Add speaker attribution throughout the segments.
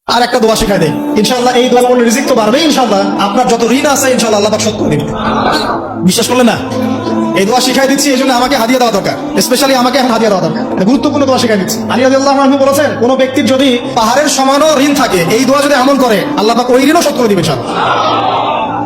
Speaker 1: আর একটা দোয়া শিখাই দেই, ইনশাআল্লাহ এই দোয়া করলে রিজিক তো বাড়বে ইনশাআল্লাহ। আপনার যত ঋণ আছে ইনশাআল্লাহ আল্লাহ পাক শোধ করে দিবেন। বিশ্বাস করলেন না? এই দোয়া শিখাই দিচ্ছি, এই জন্য আমাকে হাদিয়া দেওয়া দরকার, স্পেশালি আমাকে এখন হাদিয়া দেওয়া দরকার। গুরুত্বপূর্ণ দোয়া শিখাই দিচ্ছি। আলী রাদিয়াল্লাহু আনহু বলেছেন, কোন ব্যক্তির যদি পাহাড়ের সমানও ঋণ থাকে, এই দোয়া যদি আমল করে আল্লাহ পাক ওই ঋণও শোধ করে দিবেন ইনশাআল্লাহ।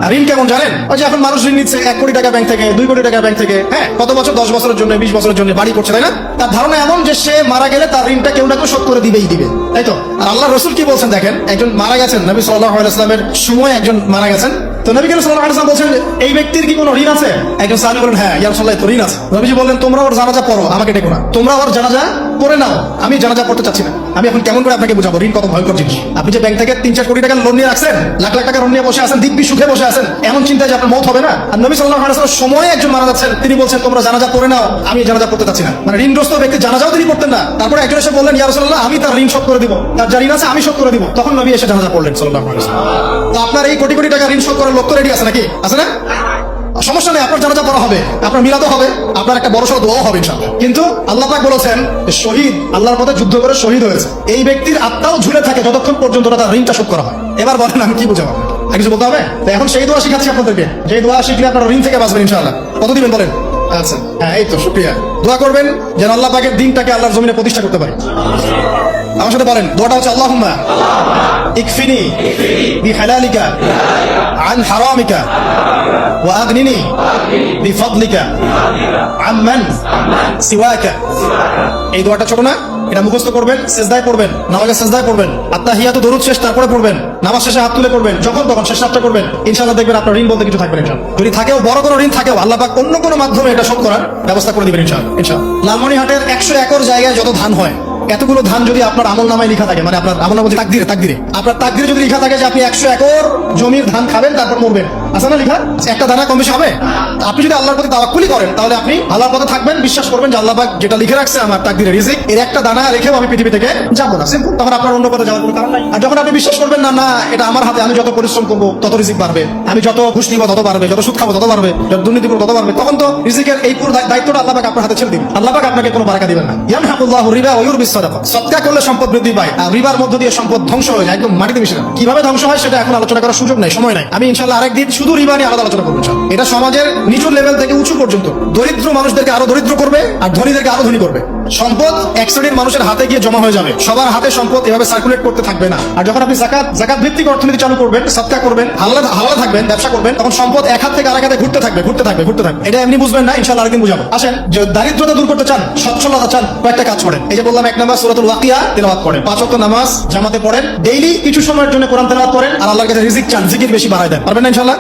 Speaker 1: আর ঋণ কেমন জানেন? ওই যে এখন মানুষ ঋণ নিচ্ছে 1 কোটি টাকা ব্যাংক থেকে, 2 কোটি টাকা ব্যাংক থেকে, হ্যাঁ, কত বছর, 10 বছরের জন্য, 20 বছরের জন্য বাড়ি করছে, তাই না? তার ধারণা এমন যে সে মারা গেলে তার ঋণটা কেউ না কেউ শোধ করে দিবেই দিবে, তাই তো? আর আল্লাহ রাসূল কি বলছেন দেখেন, একজন মারা গেছেন, নবী সাল্লাল্লাহু আলাইহি ওয়াসাল্লামের সময় একজন মারা গেছেন, তো নবী করিম সাল্লাল্লাহু আলাইহি ওয়াসাল্লাম বলছেন, এই ব্যক্তির কি কোনো ঋণ আছে? একজন সাহাবী বলেন, হ্যাঁ ইয়া রাসূলুল্লাহ, তো ঋণ আছে। নবীজি বললেন, তোমরা ওর জানাজা পড়ো, আমাকে ডেকো না, তোমরা ওর জানাজা পড়ে নাও, আমি জানাজা পড়তে চাচ্ছি না। আমি এখন কেমন করে আপনাকে বুঝাবো ঋণ কত ভয়ঙ্কর জিনিস? আপনি যে ব্যাংক থেকে 3-4 কোটি টাকা লোন নিয়ে রাখছেন, লাখ লাখ টাকা লোন নিয়ে বসে আছেন, দিব্যি সুখে বসে আছেন, এমন চিন্তায় যে আপনার মওত হবে না। আর নবী সাল্লাল্লাহু আলাইহি ওয়াসাল্লাম সময়ে একজন মারা যাচ্ছেন, তিনি বলছেন তোমরা জানাজা পড়ে নাও, আমি জানাজা পড়তে চাচ্ছি না। মানে ঋণগ্রস্ত ব্যক্তি জানাজাও তিনি পড়তেন না। তারপরে একজন এসে বললেন, ইয়া রাসূলুল্লাহ, আমি তার ঋণ শোধ করে দিব, তার যা ঋণ আছে আমি শোধ করে দিব। তখন নবী এসে জানাজা পড়লেন সাল্লাল্লাহু আলাইহি ওয়াসাল্লাম। তো আপনার এই কোটি কোটি টাকা ঋণ শোধ করার লোক তো রেডি আছে নাকি? আছে না? সমস্যা নেই, আপনার জানাজা পড়া হবে, আপনার মিলাদও হবে, আপনার একটা বড় সড় দোয়াও হবে ইনশাআল্লাহ। কিন্তু আল্লাহ পাক বলেছেন, শহীদ, আল্লাহর পথে যুদ্ধ করে শহীদ হয়েছে, এই ব্যক্তির আত্মাও ঝুলে থাকে যতক্ষণ পর্যন্ত তার ঋণটা শোধ করা হয়। এবার বলেন আমি কি বুঝাবো? আর কিছু বলতে হবে? তো এখন সেই দোয়া শিখাচ্ছি আপনাদেরকে, যে দোয়া শিখলে আপনার ঋণ থেকে বাঁচবেন ইনশাআল্লাহ। কত দিবেন বলেন? আচ্ছা, হ্যাঁ, এই তো শুকরিয়া। দোয়া করবেন যেন আল্লাহ পাকের দিনটাকে আল্লাহর জমিনে প্রতিষ্ঠা করতে পারি। আমার সাথে বলেন, দোয়াটা হচ্ছে, আল্লাহুম্মা ইকফিনি বিহালালিকা আন হারামিকা ওয়া আগনিনি বিফাদলিকা আম্মান সিওয়াকা। এই দোয়াটা ছোট না? এটা মুখস্থ করবেন, সেজদায় পড়বেন, নামাজে সেজদায় পড়বেন, আত্তাহিয়াতু দরুদ শেষ তারপরে পড়বেন, নামাজ শেষে হাত তুলে পড়বেন, যখন তখন শেষ রাতটা করবেন, ইনশাআল্লাহ দেখবেন আপনার ঋণ বলতে কিছু থাকবে না ইনশাআল্লাহ। যদি থাকেও, বড় কোনো ঋণ থাকেও, আল্লাহ পাক অন্য কোনো মাধ্যমে এটা শোধ করার ব্যবস্থা করে দিবেন ইনশাআল্লাহ। লালমনিরহাটের 100 একর জায়গায় যত ধান হয়, এতগুলো ধান যদি আপনার আমল নামায় লেখা থাকে, মানে আপনার আমল নামা তাকদিরে আপনার তাকদিরে যদি লেখা থাকে যে আপনি 100 একর জমির ধান খাবেন তারপর মরবেন, আছে না লেখা? একটা দানা কম বেশি হবে। আপনি যদি আল্লাহর প্রতি তাওয়াক্কুলি করেন, তাহলে আপনি আল্লাহর পথে থাকবেন, বিশ্বাস করবেন যে আল্লাহ পাক যেটা লিখে রাখছে আমার তাকদিরে রিজিক, এর একটা দানা রেখেও আমি পৃথিবী থেকে যাবো না, সিম্পল। তখন আপনার অন্য পথে যাওয়ার কোনো কারণ নাই। আর যখন আপনি বিশ্বাস করবেন না, না এটা আমার হাতে, আমি যত পরিশ্রম করবো তত রিজিক বাড়বে, আমি যত ঘুষ নিব তত বাড়বে, যত সুদ খাবো তত বাড়বে, যত দুর্নীতি করবো তত বাড়বে, তখন তো রিজিকের এই পুরো দায়িত্বটা আল্লাহ পাক আপনার হাতে ছেড়ে দিবেন। আল্লাহ পাক আপনাকে কোনো বারাকা দিবেন না। ইয়ামহাকুল্লাহু রিবা ওয়া ইউরবিস সাদাকা। সদকা করলে সম্পদ বৃদ্ধি পায়, আর রিবার মধ্য দিয়ে সম্পদ ধ্বংস হয়ে যায়, একদম মাটিতে মিশে যায়। কিভাবে ধ্বংস হয় সেটা এখন আলোচনা করার সুযোগ নাই, সময় নাই। আমি ইনশাআল্লাহ আরেকদিন শুধু রিবা নিয়ে আলাদা আলোচনা করবো। এটা সমাজের নিচু লেভেল থেকে উঁচু পর্যন্ত দরিদ্র মানুষদেরকে আরো দরিদ্র করবে, আর ধনীদেরকে আরো ধনী করবে। সম্পদ এক শ্রেণীর মানুষের হাতে গিয়ে জমা হয়ে যাবে, সবার হাতে সম্পদ এভাবে সার্কুলেট করতে থাকবে না। আর যখন আপনি যাকাত ভিত্তিক অর্থনীতি চালু করবেন, সাদকা করবেন, হালাল থাকবেন, ব্যবসা করবেন, তখন সম্পদ এক হাত থেকে আরেক হাতে ঘুরতে থাকবে। এটা এমনি বুঝবেন না, ইনশাআল্লাহ আরেকদিন বুঝাবো। আসেন, যে দারিদ্রতা দূর করতে চান, সচ্ছলতা চান, কয়েকটা কাজ করেন। এই যে বললাম, 1 নাম্বার সূরাতুল ওয়াকিয়া তেলাওয়াত করেন, 5 ওয়াক্ত নামাজ জামাতে পড়েন, ডেইলি কিছু সময়ের জন্য কোরআন তেলাওয়াত করেন, আর আল্লাহর কাছে রিজিক চান, জিকির বেশি বাড়ায় দেন। পারবেন না ইনশাআল্লাহ?